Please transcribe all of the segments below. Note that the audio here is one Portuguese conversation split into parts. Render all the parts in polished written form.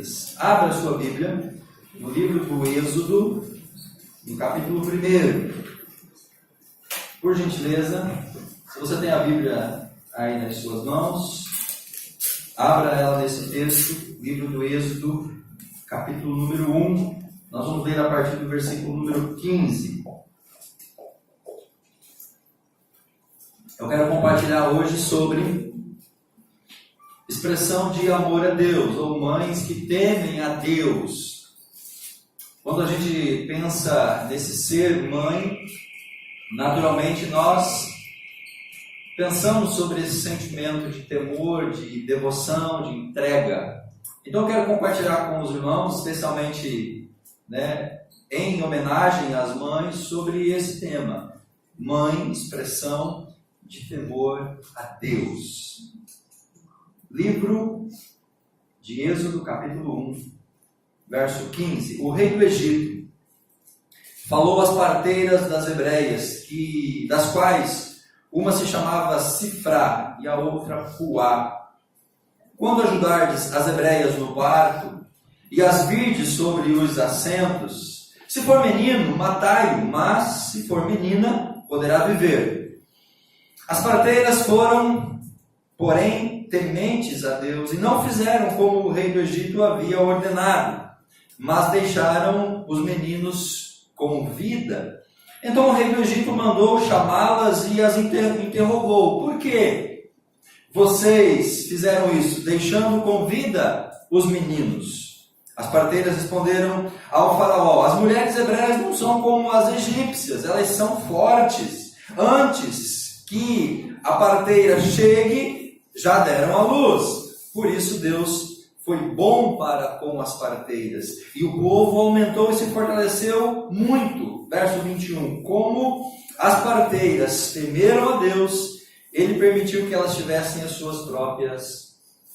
vidas. Abra a sua Bíblia no livro do Êxodo, no capítulo 1. Por gentileza, se você tem a Bíblia aí nas suas mãos, abra ela nesse texto, livro do Êxodo, capítulo número 1. Nós vamos ler a partir do versículo número 15. Eu quero compartilhar hoje sobre expressão de amor a Deus, ou mães que temem a Deus. Quando a gente pensa nesse ser mãe, naturalmente nós pensamos sobre esse sentimento de temor, de devoção, de entrega. Então eu quero compartilhar com os irmãos, especialmente em homenagem às mães, sobre esse tema. Mãe, expressão de temor a Deus. Livro de Êxodo, capítulo 1, verso 15. O rei do Egito falou às parteiras das hebreias, das quais uma se chamava Sifrá e a outra Puá. Quando ajudardes as hebreias no parto e as virdes sobre os assentos, se for menino, matai-o, mas se for menina, poderá viver. As parteiras foram, porém, tementes a Deus e não fizeram como o rei do Egito havia ordenado, mas deixaram os meninos com vida. Então o rei do Egito mandou chamá-las e as interrogou: por que vocês fizeram isso, deixando com vida os meninos? As parteiras responderam ao faraó: as mulheres hebreias não são como as egípcias, elas são fortes. Antes que a parteira chegue, já deram à luz. Por isso Deus foi bom para com as parteiras. E o povo aumentou e se fortaleceu muito. Verso 21. Como as parteiras temeram a Deus, Ele permitiu que elas tivessem as suas próprias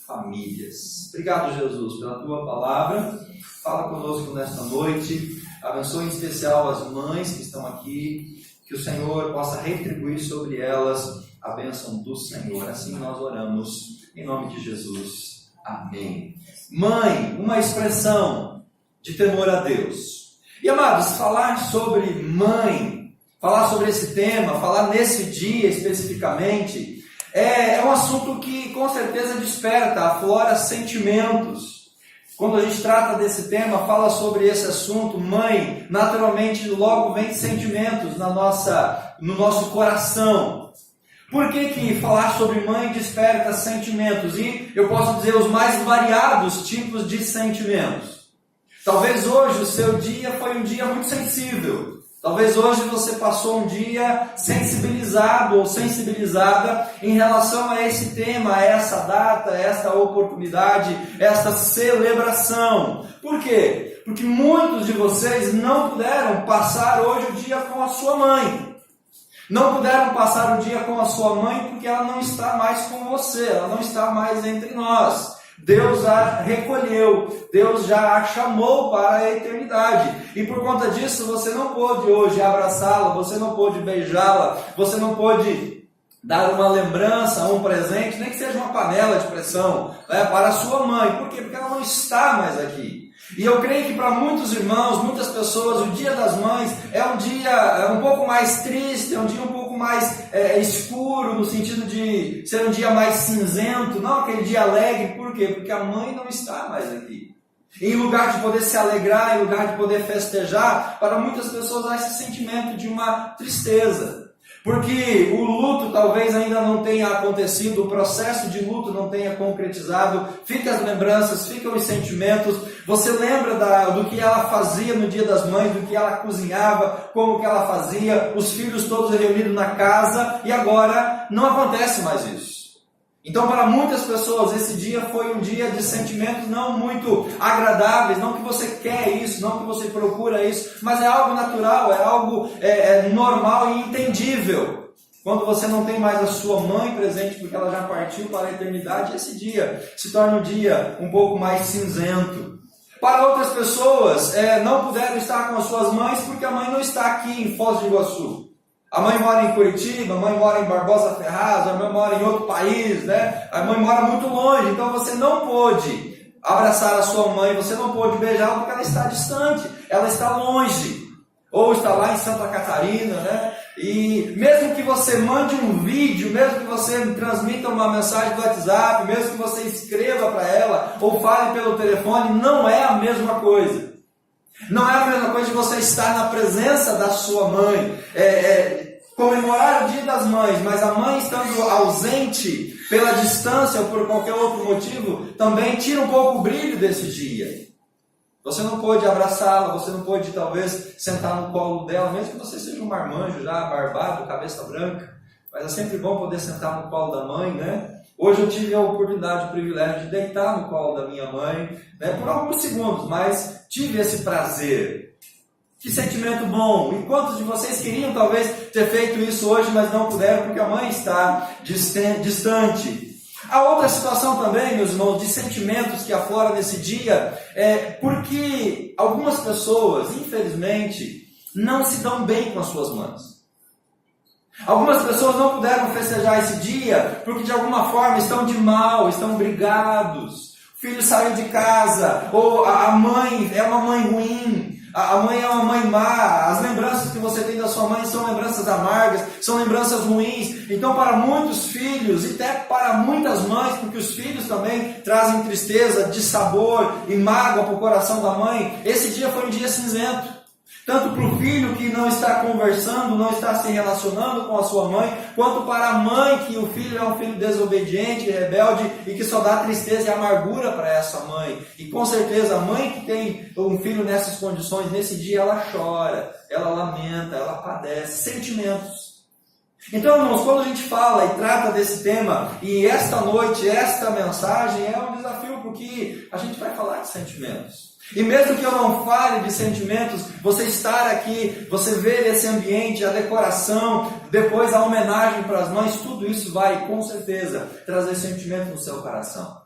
famílias. Obrigado, Jesus, pela Tua palavra. Fala conosco nesta noite. Abençoe em especial as mães que estão aqui. Que o Senhor possa retribuir sobre elas a bênção do Senhor. Assim nós oramos em nome de Jesus. Amém. Mãe, uma expressão de temor a Deus. E amados, falar sobre mãe, falar sobre esse tema, falar nesse dia especificamente, é um assunto que com certeza desperta, aflora sentimentos. Quando a gente trata desse tema, fala sobre esse assunto, mãe, naturalmente logo vem sentimentos no nosso coração. Por que falar sobre mãe desperta sentimentos? E eu posso dizer os mais variados tipos de sentimentos. Talvez hoje o seu dia foi um dia muito sensível. Talvez hoje você passou um dia sensibilizado ou sensibilizada em relação a esse tema, a essa data, a essa oportunidade, essa celebração. Por quê? Porque muitos de vocês não puderam passar hoje o dia com a sua mãe. Não puderam passar o dia com a sua mãe porque ela não está mais com você, ela não está mais entre nós. Deus a recolheu, Deus já a chamou para a eternidade. E por conta disso você não pôde hoje abraçá-la, você não pôde beijá-la, você não pôde dar uma lembrança, um presente, nem que seja uma panela de pressão, para a sua mãe. Por quê? Porque ela não está mais aqui. E eu creio que para muitos irmãos, muitas pessoas, o Dia das Mães é um dia um pouco mais triste, é um dia um pouco mais escuro, no sentido de ser um dia mais cinzento, não aquele dia alegre. Por quê? Porque a mãe não está mais aqui. Em lugar de poder se alegrar, em lugar de poder festejar, para muitas pessoas há esse sentimento de uma tristeza. Porque o luto talvez ainda não tenha acontecido, o processo de luto não tenha concretizado, ficam as lembranças, ficam os sentimentos. Você lembra do que ela fazia no Dia das Mães, do que ela cozinhava, como que ela fazia, os filhos todos reunidos na casa, e agora não acontece mais isso. Então, para muitas pessoas, esse dia foi um dia de sentimentos não muito agradáveis, não que você quer isso, não que você procura isso, mas é algo natural, é algo normal e entendível. Quando você não tem mais a sua mãe presente, porque ela já partiu para a eternidade, esse dia se torna um dia um pouco mais cinzento. Para outras pessoas, não puderam estar com as suas mães porque a mãe não está aqui em Foz do Iguaçu. A mãe mora em Curitiba, a mãe mora em Barbosa Ferraz, a mãe mora em outro país, né? A mãe mora muito longe, então você não pôde abraçar a sua mãe, você não pôde beijá-la porque ela está distante, ela está longe, ou está lá em Santa Catarina, né? E mesmo que você mande um vídeo, mesmo que você transmita uma mensagem do WhatsApp, mesmo que você escreva para ela, ou fale pelo telefone, não é a mesma coisa. Não é a mesma coisa de você estar na presença da sua mãe, comemorar o Dia das Mães, mas a mãe estando ausente pela distância ou por qualquer outro motivo, também tira um pouco o brilho desse dia. Você não pôde abraçá-la, você não pôde talvez sentar no colo dela, mesmo que você seja um marmanjo já, barbado, cabeça branca, mas é sempre bom poder sentar no colo da mãe, né? Hoje eu tive a oportunidade, o privilégio de deitar no colo da minha mãe, né, por alguns segundos, mas tive esse prazer. Que sentimento bom! E quantos de vocês queriam talvez ter feito isso hoje, mas não puderam porque a mãe está distante? Há outra situação também, meus irmãos, de sentimentos que afloram nesse dia, porque algumas pessoas, infelizmente, não se dão bem com as suas mães. Algumas pessoas não puderam festejar esse dia porque de alguma forma estão de mal, estão brigados. O filho saiu de casa, ou a mãe é uma mãe ruim. A mãe é uma mãe má, as lembranças que você tem da sua mãe são lembranças amargas, são lembranças ruins. Então para muitos filhos, e até para muitas mães, porque os filhos também trazem tristeza, dissabor e mágoa para o coração da mãe, esse dia foi um dia cinzento. Tanto para o filho que não está conversando, não está se relacionando com a sua mãe, quanto para a mãe que o filho é um filho desobediente, rebelde e que só dá tristeza e amargura para essa mãe. E com certeza a mãe que tem um filho nessas condições, nesse dia ela chora, ela lamenta, ela padece, sentimentos. Então, irmãos, quando a gente fala e trata desse tema, e esta noite, esta mensagem é um desafio, porque a gente vai falar de sentimentos. E mesmo que eu não fale de sentimentos, você estar aqui, você ver esse ambiente, a decoração, depois a homenagem para as mães, tudo isso vai, com certeza, trazer sentimento no seu coração.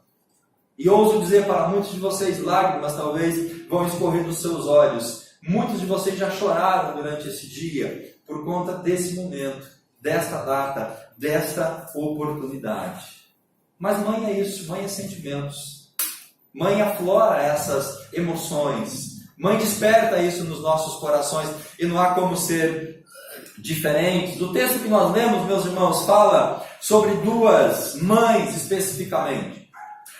E ouso dizer para muitos de vocês, lágrimas talvez vão escorrer dos seus olhos. Muitos de vocês já choraram durante esse dia, por conta desse momento, desta data, desta oportunidade. Mas mãe é isso, mãe é sentimentos. Mãe aflora essas emoções. Mãe desperta isso nos nossos corações e não há como ser diferente. Do texto que nós lemos, meus irmãos, fala sobre duas mães especificamente.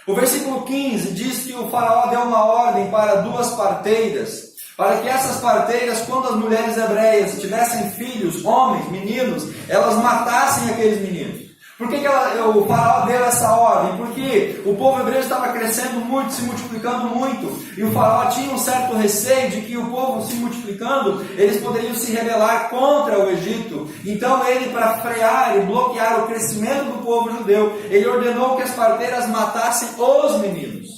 O versículo 15 diz que o faraó deu uma ordem para duas parteiras, para que essas parteiras, quando as mulheres hebreias tivessem filhos, homens, meninos, elas matassem aqueles meninos. Por que o faraó deu essa ordem? Porque o povo hebreu estava crescendo muito, se multiplicando muito, e o faraó tinha um certo receio de que o povo se multiplicando, eles poderiam se rebelar contra o Egito. Então ele, para frear e bloquear o crescimento do povo judeu, ele ordenou que as parteiras matassem os meninos.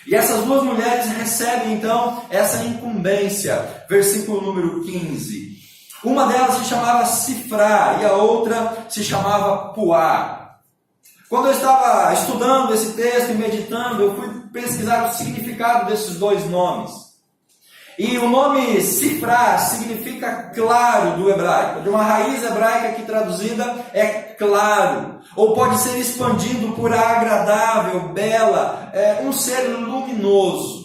E essas duas mulheres recebem então essa incumbência, versículo número 15. Uma delas se chamava Sifrá e a outra se chamava Puá. Quando eu estava estudando esse texto e meditando, eu fui pesquisar o significado desses dois nomes. E o nome Sifrá significa claro do hebraico, de uma raiz hebraica que traduzida é claro, ou pode ser expandido por agradável, bela, um ser luminoso.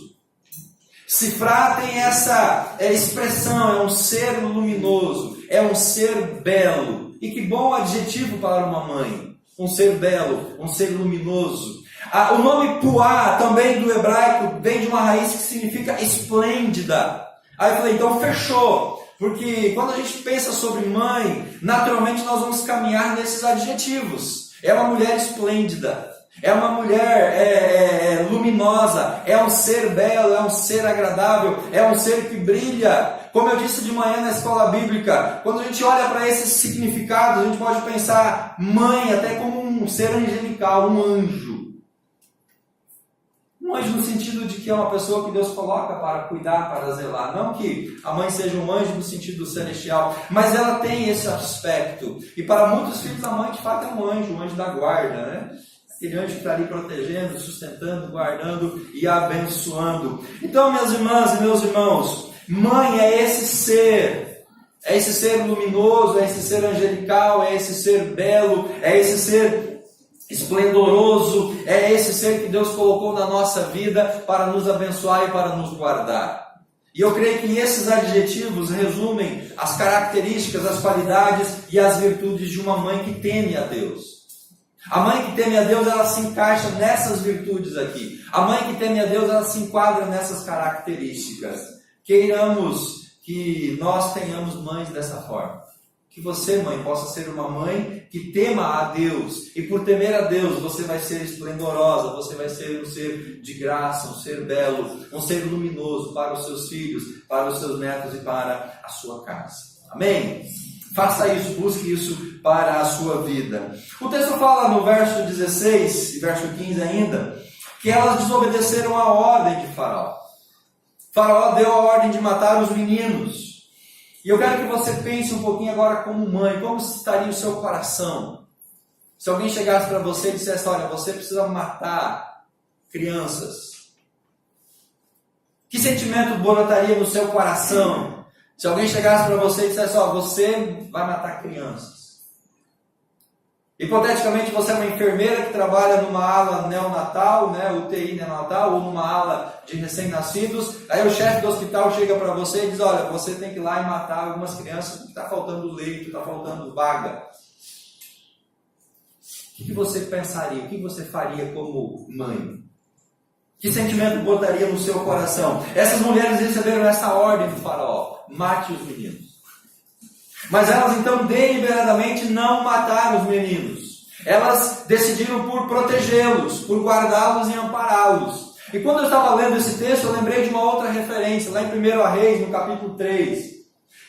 Sifrá tem essa expressão, é um ser luminoso, é um ser belo. E que bom adjetivo para uma mãe, um ser belo, um ser luminoso. O nome Puá, também do hebraico, vem de uma raiz que significa esplêndida. Aí eu falei, então fechou. Porque quando a gente pensa sobre mãe, naturalmente nós vamos caminhar nesses adjetivos. É uma mulher esplêndida, é uma mulher luminosa, é um ser belo, é um ser agradável, é um ser que brilha. Como eu disse de manhã na escola bíblica, quando a gente olha para esses significados, a gente pode pensar mãe até como um ser angelical, um anjo. Um anjo no sentido de que é uma pessoa que Deus coloca para cuidar, para zelar. Não que a mãe seja um anjo no sentido celestial, mas ela tem esse aspecto. E para muitos filhos, a mãe de fato é um anjo da guarda, né? Aquele anjo que está ali protegendo, sustentando, guardando e abençoando. Então, minhas irmãs e meus irmãos, mãe é esse ser luminoso, é esse ser angelical, é esse ser belo, é esse ser esplendoroso, é esse ser que Deus colocou na nossa vida para nos abençoar e para nos guardar. E eu creio que esses adjetivos resumem as características, as qualidades e as virtudes de uma mãe que teme a Deus. A mãe que teme a Deus, ela se encaixa nessas virtudes aqui. A mãe que teme a Deus, ela se enquadra nessas características. Queiramos que nós tenhamos mães dessa forma. Que você, mãe, possa ser uma mãe que tema a Deus. E por temer a Deus, você vai ser esplendorosa, você vai ser um ser de graça, um ser belo, um ser luminoso para os seus filhos, para os seus netos e para a sua casa. Amém? Faça isso, busque isso para a sua vida. O texto fala no verso 16 e verso 15 ainda, que elas desobedeceram a ordem de Faraó. Faraó deu a ordem de matar os meninos. E eu quero que você pense um pouquinho agora como mãe, como estaria o seu coração? Se alguém chegasse para você e dissesse, olha, você precisa matar crianças. Que sentimento brotaria no seu coração? Se alguém chegasse para você e dissesse, ó, você vai matar crianças. Hipoteticamente, você é uma enfermeira que trabalha numa ala neonatal, né, UTI neonatal, ou numa ala de recém-nascidos. Aí o chefe do hospital chega para você e diz, olha, você tem que ir lá e matar algumas crianças porque está faltando leito, está faltando vaga. O que você pensaria? O que você faria como mãe? Que sentimento botaria no seu coração? Essas mulheres receberam essa ordem do Faraó: mate os meninos. Mas elas então deliberadamente não mataram os meninos. Elas decidiram por protegê-los, por guardá-los e ampará-los. E quando eu estava lendo esse texto, eu lembrei de uma outra referência, lá em 1 Reis, no capítulo 3.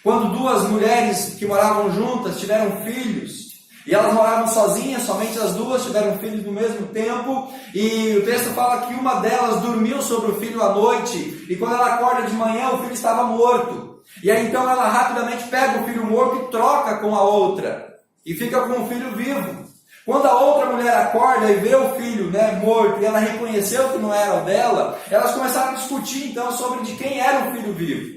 Quando duas mulheres que moravam juntas tiveram filhos, e elas moravam sozinhas, somente as duas tiveram filhos no mesmo tempo, e o texto fala que uma delas dormiu sobre o filho à noite, e quando ela acorda de manhã, o filho estava morto. E aí então ela rapidamente pega o filho morto e troca com a outra, e fica com o filho vivo. Quando a outra mulher acorda e vê o filho, né, morto, e ela reconheceu que não era o dela, elas começaram a discutir então sobre de quem era o filho vivo.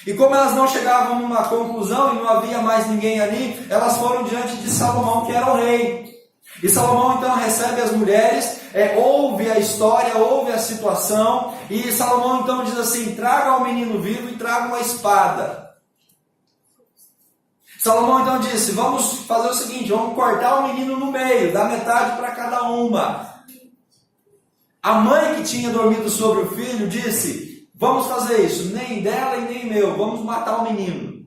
E como elas não chegavam numa conclusão e não havia mais ninguém ali, elas foram diante de Salomão, que era o rei. E Salomão então recebe as mulheres, ouve a história, ouve a situação, e Salomão então diz assim: traga o menino vivo e traga uma espada. Salomão então disse: vamos fazer o seguinte, vamos cortar o menino no meio, dar metade para cada uma. A mãe que tinha dormido sobre o filho disse: vamos fazer isso, nem dela e nem meu, vamos matar o menino.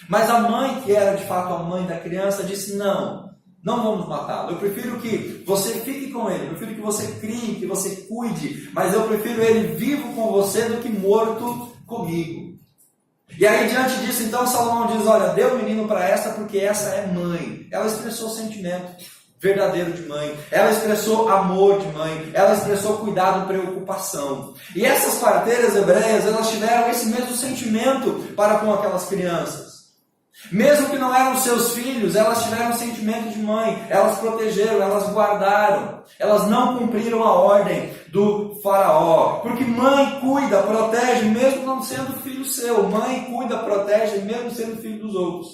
Mas a mãe, que era de fato a mãe da criança, disse: não vamos matá-lo. Eu prefiro que você fique com ele, eu prefiro que você crie, que você cuide, mas eu prefiro ele vivo com você do que morto comigo. E aí diante disso, então Salomão diz: olha, dê o menino para essa porque essa é mãe. Ela expressou sentimento verdadeiro de mãe, ela expressou amor de mãe, ela expressou cuidado e preocupação. E essas parteiras hebreias, elas tiveram esse mesmo sentimento para com aquelas crianças. Mesmo que não eram seus filhos, elas tiveram um sentimento de mãe, elas protegeram, elas guardaram, elas não cumpriram a ordem do Faraó, porque mãe cuida, protege, mesmo não sendo filho seu. Mãe cuida, protege, mesmo sendo filho dos outros.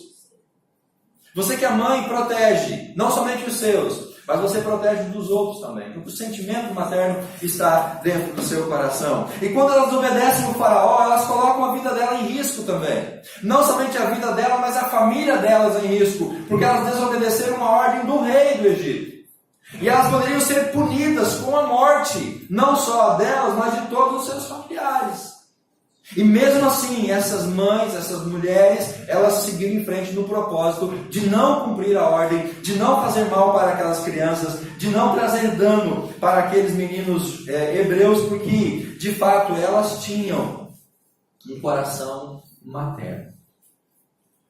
Você que é mãe, protege, não somente os seus, mas você protege dos outros também, porque o sentimento materno está dentro do seu coração. E quando elas obedecem o Faraó, elas colocam a vida dela em risco também. Não somente a vida dela, mas a família delas em risco, porque elas desobedeceram uma ordem do rei do Egito. E elas poderiam ser punidas com a morte, não só a delas, mas de todos os seus familiares. E mesmo assim, essas mães, essas mulheres, elas seguiram em frente no propósito de não cumprir a ordem, de não fazer mal para aquelas crianças, de não trazer dano para aqueles meninos hebreus, porque de fato elas tinham um coração materno.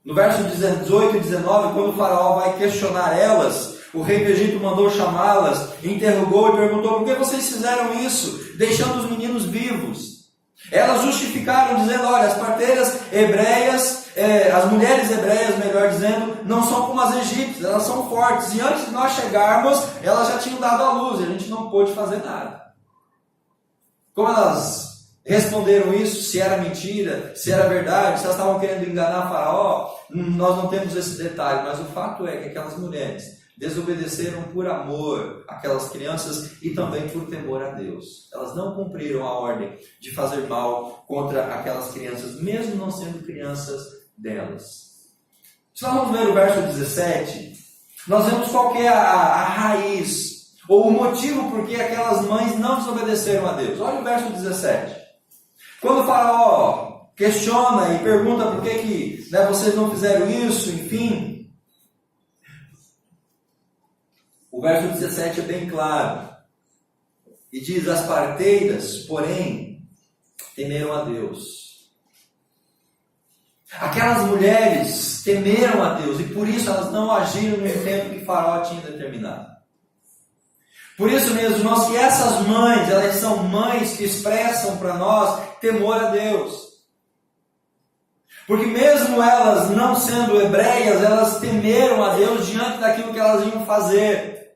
No verso 18 e 19, quando o Faraó vai questionar elas, o rei do Egito mandou chamá-las, interrogou e perguntou: por que vocês fizeram isso, deixando os meninos vivos? Elas justificaram dizendo: olha, as parteiras hebreias, as mulheres hebreias, melhor dizendo, não são como as egípcias, elas são fortes. E antes de nós chegarmos, elas já tinham dado à luz e a gente não pôde fazer nada. Como elas responderam isso, se era mentira, se era verdade, se elas estavam querendo enganar Faraó, nós não temos esse detalhe, mas o fato é que aquelas mulheres desobedeceram por amor àquelas crianças e também por temor a Deus. Elas não cumpriram a ordem de fazer mal contra aquelas crianças, mesmo não sendo crianças delas. Se nós vamos ver o verso 17, nós vemos qual que é a raiz, ou o motivo por que aquelas mães não desobedeceram a Deus. Olha o verso 17. Quando o faraó questiona e pergunta por que vocês não fizeram isso, enfim, o verso 17 é bem claro. E diz: as parteiras, porém, temeram a Deus. Aquelas mulheres temeram a Deus e por isso elas não agiram no tempo que o faraó tinha determinado. Por isso, meus irmãos, que essas mães, elas são mães que expressam para nós temor a Deus. Porque mesmo elas não sendo hebreias, elas temeram a Deus diante daquilo que elas iam fazer.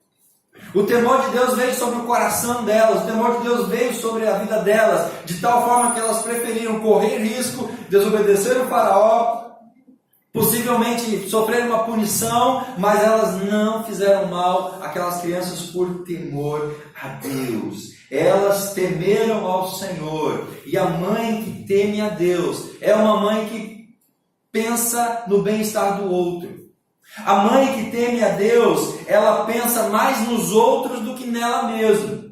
O temor de Deus veio sobre o coração delas, o temor de Deus veio sobre a vida delas, de tal forma que elas preferiram correr risco, desobedecer o faraó, possivelmente sofrer uma punição, mas elas não fizeram mal àquelas crianças por temor a Deus. Elas temeram ao Senhor. E a mãe que teme a Deus é uma mãe que pensa no bem-estar do outro. A mãe que teme a Deus, ela pensa mais nos outros do que nela mesma.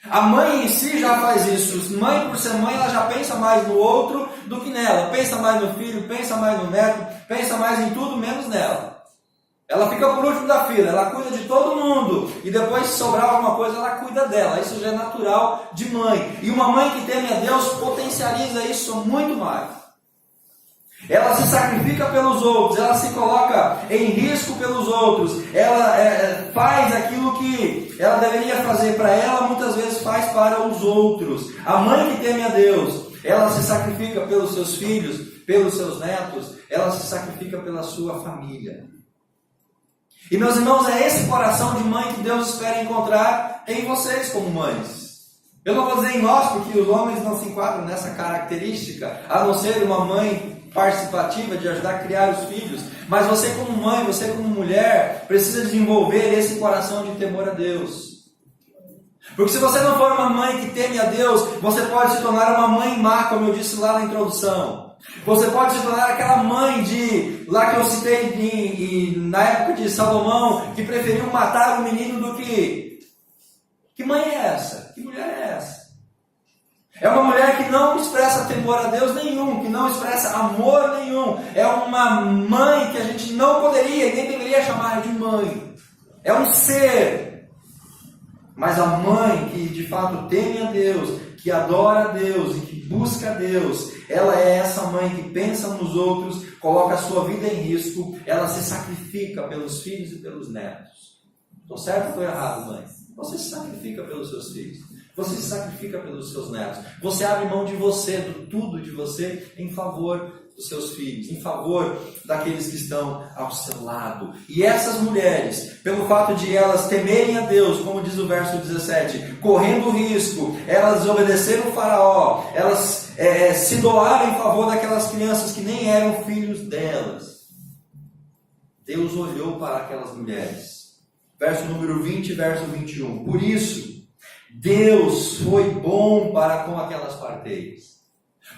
A mãe em si já faz isso. Mãe por ser mãe, ela já pensa mais no outro do que nela. Pensa mais no filho, pensa mais no neto, pensa mais em tudo menos nela. Ela fica por último da fila, ela cuida de todo mundo. E depois, se sobrar alguma coisa, ela cuida dela. Isso já é natural de mãe. E uma mãe que teme a Deus potencializa isso muito mais. Ela se sacrifica pelos outros, ela se coloca em risco pelos outros, ela faz aquilo que ela deveria fazer para ela, muitas vezes faz para os outros. A mãe que teme a Deus, ela se sacrifica pelos seus filhos, pelos seus netos, ela se sacrifica pela sua família. E meus irmãos, é esse coração de mãe que Deus espera encontrar em vocês como mães. Eu não vou dizer em nós, porque os homens não se enquadram nessa característica, a não ser uma mãe participativa de ajudar a criar os filhos, mas você como mãe, você como mulher, precisa desenvolver esse coração de temor a Deus. Porque se você não for uma mãe que teme a Deus, você pode se tornar uma mãe má, como eu disse lá na introdução. Você pode se tornar aquela mãe lá que eu citei na época de Salomão, que preferiu matar o menino do que... Que mãe é essa? Que mulher é essa? É uma mulher que não expressa temor a Deus nenhum, que não expressa amor nenhum. É uma mãe que a gente não poderia e nem deveria chamar de mãe. É um ser. Mas a mãe que de fato teme a Deus, que adora a Deus e que busca a Deus, ela é essa mãe que pensa nos outros, coloca a sua vida em risco, ela se sacrifica pelos filhos e pelos netos. Estou certo ou estou errado, mãe? Você se sacrifica pelos seus filhos. Você se sacrifica pelos seus netos. Você abre mão de você, do tudo de você, em favor dos seus filhos, em favor daqueles que estão ao seu lado. E essas mulheres, pelo fato de elas temerem a Deus, como diz o verso 17, correndo risco, elas obedeceram o faraó, elas se doaram em favor daquelas crianças que nem eram filhos delas. Deus olhou para aquelas mulheres. Verso número 20 e verso 21. Por isso, Deus foi bom para com aquelas parteiras.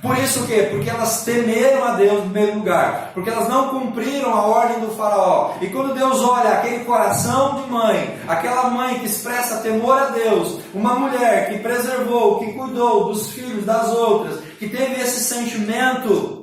Por isso o quê? Porque elas temeram a Deus no primeiro lugar. Porque elas não cumpriram a ordem do faraó. E quando Deus olha aquele coração de mãe, aquela mãe que expressa temor a Deus, uma mulher que preservou, que cuidou dos filhos das outras, que teve esse sentimento,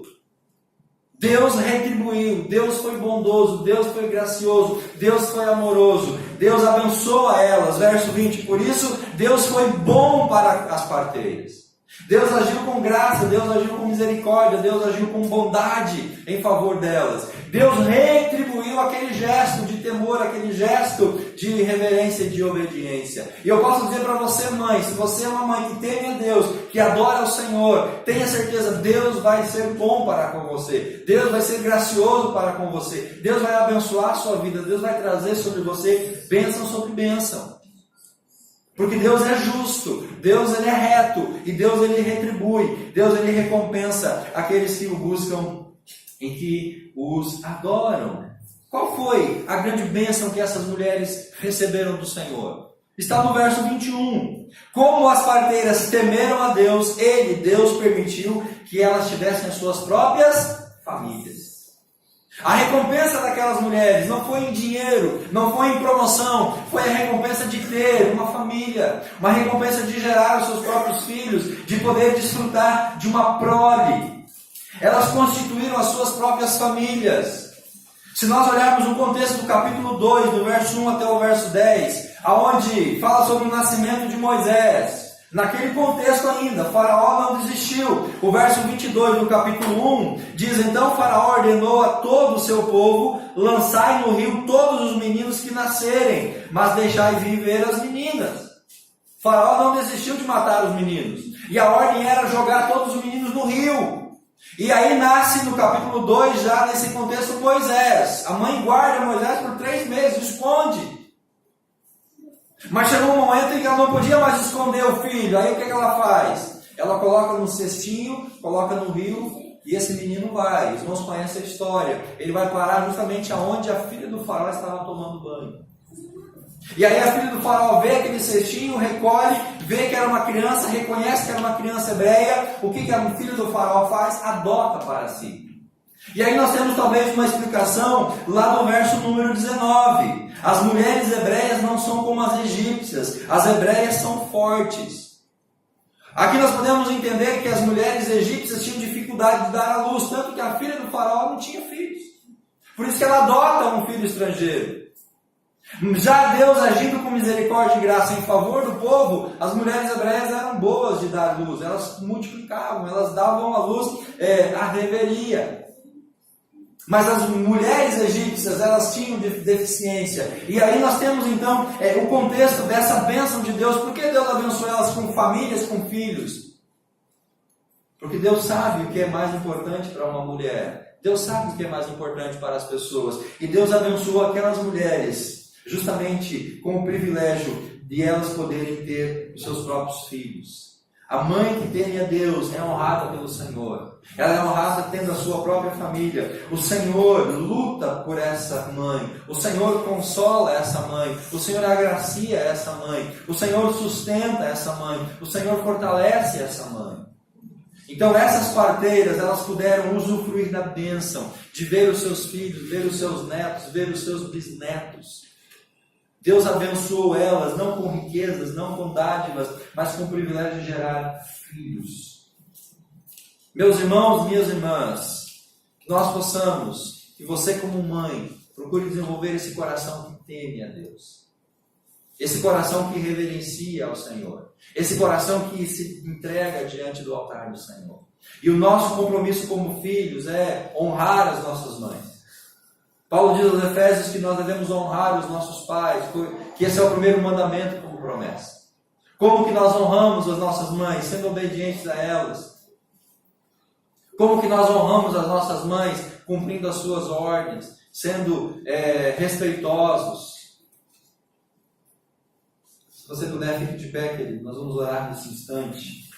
Deus retribuiu, Deus foi bondoso, Deus foi gracioso, Deus foi amoroso, Deus abençoa elas. Verso 20, por isso Deus foi bom para as parteiras. Deus agiu com graça, Deus agiu com misericórdia, Deus agiu com bondade em favor delas. Deus retribuiu aquele gesto de temor, aquele gesto de reverência e de obediência. E eu posso dizer para você, mãe, se você é uma mãe que teme a Deus, que adora ao Senhor, tenha certeza, Deus vai ser bom para com você. Deus vai ser gracioso para com você. Deus vai abençoar a sua vida. Deus vai trazer sobre você bênção sobre bênção. Porque Deus é justo, Deus ele é reto, e Deus ele retribui, Deus ele recompensa aqueles que o buscam e que os adoram. Qual foi a grande bênção que essas mulheres receberam do Senhor? Está no verso 21. Como as parteiras temeram a Deus, Deus permitiu que elas tivessem as suas próprias famílias. A recompensa daquelas mulheres não foi em dinheiro, não foi em promoção, foi a recompensa de ter uma família, uma recompensa de gerar os seus próprios filhos, de poder desfrutar de uma prole. Elas constituíram as suas próprias famílias. Se nós olharmos o contexto do capítulo 2, do verso 1 até o verso 10, aonde fala sobre o nascimento de Moisés, naquele contexto ainda, Faraó não desistiu. O verso 22 do capítulo 1 diz: então Faraó ordenou a todo o seu povo: lançai no rio todos os meninos que nascerem, mas deixai viver as meninas. Faraó não desistiu de matar os meninos, e a ordem era jogar todos os meninos no rio. E aí nasce no capítulo 2, já nesse contexto, Moisés. A mãe guarda Moisés por 3 meses, esconde. Mas chegou um momento em que ela não podia mais esconder o filho. Aí o que ela faz? Ela coloca num cestinho, coloca no rio, e esse menino vai. Os irmãos conhecem a história. Ele vai parar justamente aonde a filha do faraó estava tomando banho. E aí a filha do faraó vê aquele cestinho, recolhe, vê que era uma criança, reconhece que era uma criança hebreia. O que a filha do faraó faz? Adota para si. E aí nós temos talvez uma explicação lá no verso número 19. As mulheres hebreias não são como as egípcias. As hebreias são fortes. Aqui nós podemos entender que as mulheres egípcias tinham dificuldade de dar à luz, tanto que a filha do faraó não tinha filhos. Por isso que ela adota um filho estrangeiro. Já Deus agindo com misericórdia e graça em favor do povo, as mulheres hebreias eram boas de dar luz, elas multiplicavam, elas davam à luz a revelia. Mas as mulheres egípcias, elas tinham deficiência. E aí nós temos então o contexto dessa bênção de Deus. Por que Deus abençoou elas com famílias, com filhos? Porque Deus sabe o que é mais importante para uma mulher. Deus sabe o que é mais importante para as pessoas. E Deus abençoou aquelas mulheres justamente com o privilégio de elas poderem ter os seus próprios filhos. A mãe que teme a Deus é honrada pelo Senhor. Ela é honrada tendo a sua própria família. O Senhor luta por essa mãe. O Senhor consola essa mãe. O Senhor agracia essa mãe. O Senhor sustenta essa mãe. O Senhor fortalece essa mãe. Então essas parteiras, elas puderam usufruir da bênção de ver os seus filhos, ver os seus netos, ver os seus bisnetos. Deus abençoou elas, não com riquezas, não com dádivas, mas com o privilégio de gerar filhos. Meus irmãos, minhas irmãs, que nós possamos, que você como mãe, procure desenvolver esse coração que teme a Deus. Esse coração que reverencia ao Senhor. Esse coração que se entrega diante do altar do Senhor. E o nosso compromisso como filhos é honrar as nossas mães. Paulo diz aos Efésios que nós devemos honrar os nossos pais, que esse é o primeiro mandamento como promessa. Como que nós honramos as nossas mães? Sendo obedientes a elas. Como que nós honramos as nossas mães? Cumprindo as suas ordens, sendo respeitosos. Se você puder, fique de pé, querido. Nós vamos orar nesse instante.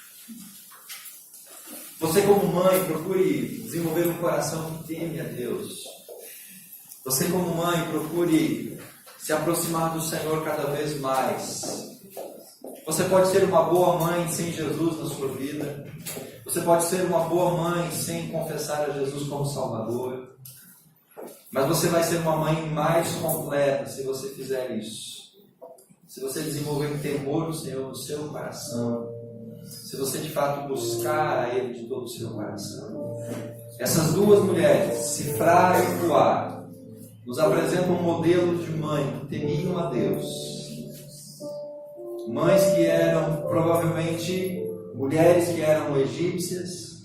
Você como mãe, procure desenvolver um coração que teme a Deus. Você como mãe, procure se aproximar do Senhor cada vez mais. Você pode ser uma boa mãe sem Jesus na sua vida. Você pode ser uma boa mãe sem confessar a Jesus como Salvador. Mas você vai ser uma mãe mais completa se você fizer isso. Se você desenvolver um temor do Senhor no seu coração. Se você de fato buscar a Ele de todo o seu coração. Essas duas mulheres, Sifrá e Puá, nos apresentam um modelo de mãe que temiam a Deus. Mães que eram provavelmente mulheres que eram egípcias.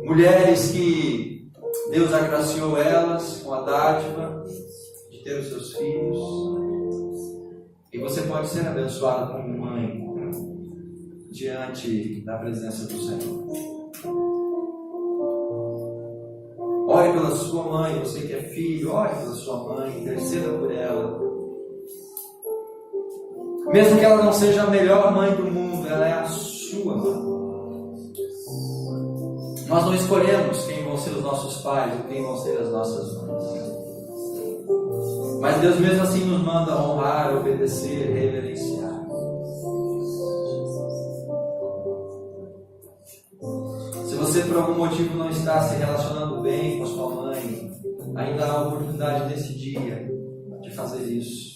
Mulheres que Deus agraciou elas com a dádiva de ter os seus filhos. E você pode ser abençoado como mãe diante da presença do Senhor. Ore pela sua mãe, você que é filho, ore pela sua mãe, interceda por ela. Mesmo que ela não seja a melhor mãe do mundo, ela é a sua mãe. Nós não escolhemos quem vão ser os nossos pais ou quem vão ser as nossas mães. Mas Deus mesmo assim nos manda honrar, obedecer, reverenciar. Se você por algum motivo não está se relacionando bem com a sua mãe, ainda há a oportunidade nesse dia de fazer isso.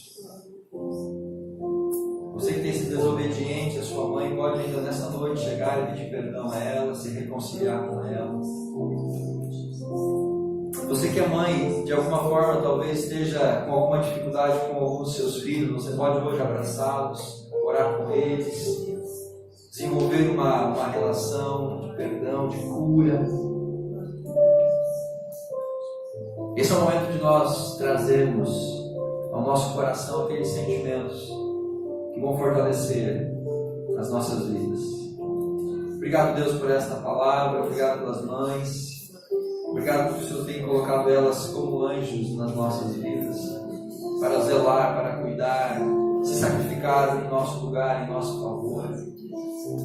Você que tem sido desobediente à sua mãe, pode ainda nessa noite chegar e pedir perdão a ela, se reconciliar com ela. Você que é mãe, de alguma forma talvez esteja com alguma dificuldade com alguns dos seus filhos, você pode hoje abraçá-los, orar com eles, desenvolver uma relação de perdão, de cura. Esse é o momento de nós trazermos ao nosso coração aqueles sentimentos que vão fortalecer as nossas vidas. Obrigado, Deus, por esta palavra, obrigado pelas mães. Obrigado porque o Senhor tem colocado elas como anjos nas nossas vidas, para zelar, para cuidar, se sacrificar em nosso lugar, em nosso favor.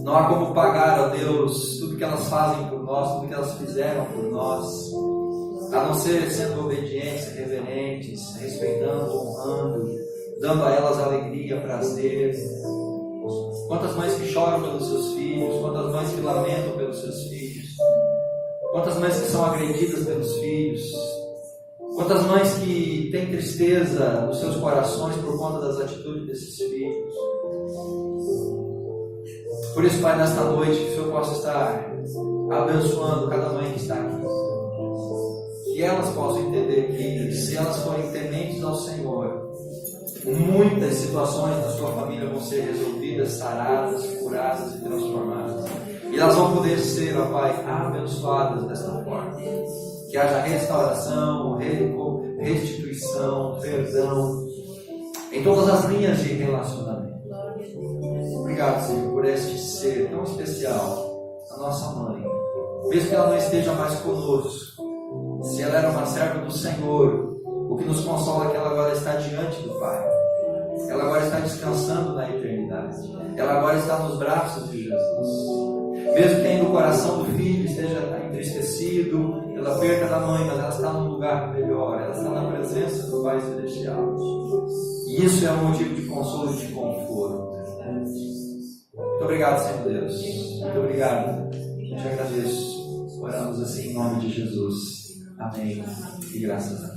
Não há como pagar a Deus tudo que elas fazem por nós, tudo que elas fizeram por nós, a não ser sendo obedientes, reverentes, respeitando, honrando, dando a elas alegria, prazer. Quantas mães que choram pelos seus filhos, quantas mães que lamentam pelos seus filhos, quantas mães que são agredidas pelos filhos, quantas mães que têm tristeza nos seus corações por conta das atitudes desses filhos. Por isso, Pai, nesta noite, que o Senhor possa estar abençoando cada mãe que está aqui, que elas possam entender que, se elas forem tementes ao Senhor, muitas situações da sua família vão ser resolvidas, saradas, curadas e transformadas. E elas vão poder ser, ó Pai, abençoadas desta forma. Que haja restauração, restituição, perdão, em todas as linhas de relacionamento. Obrigado, Senhor, por este ser tão especial, a nossa mãe. Mesmo que ela não esteja mais conosco, se ela era uma serva do Senhor, o que nos consola é que ela agora está diante do Pai. Ela agora está descansando na eternidade. Ela agora está nos braços de Jesus. Mesmo que ainda o coração do filho esteja entristecido pela perda da mãe, mas ela está num lugar melhor, ela está na presença do Pai Celestial. E isso é um motivo de consolo e de conforto. Muito obrigado, Senhor Deus. Muito obrigado. Eu te agradeço. Oramos assim em nome de Jesus. Amém. E graças a Deus.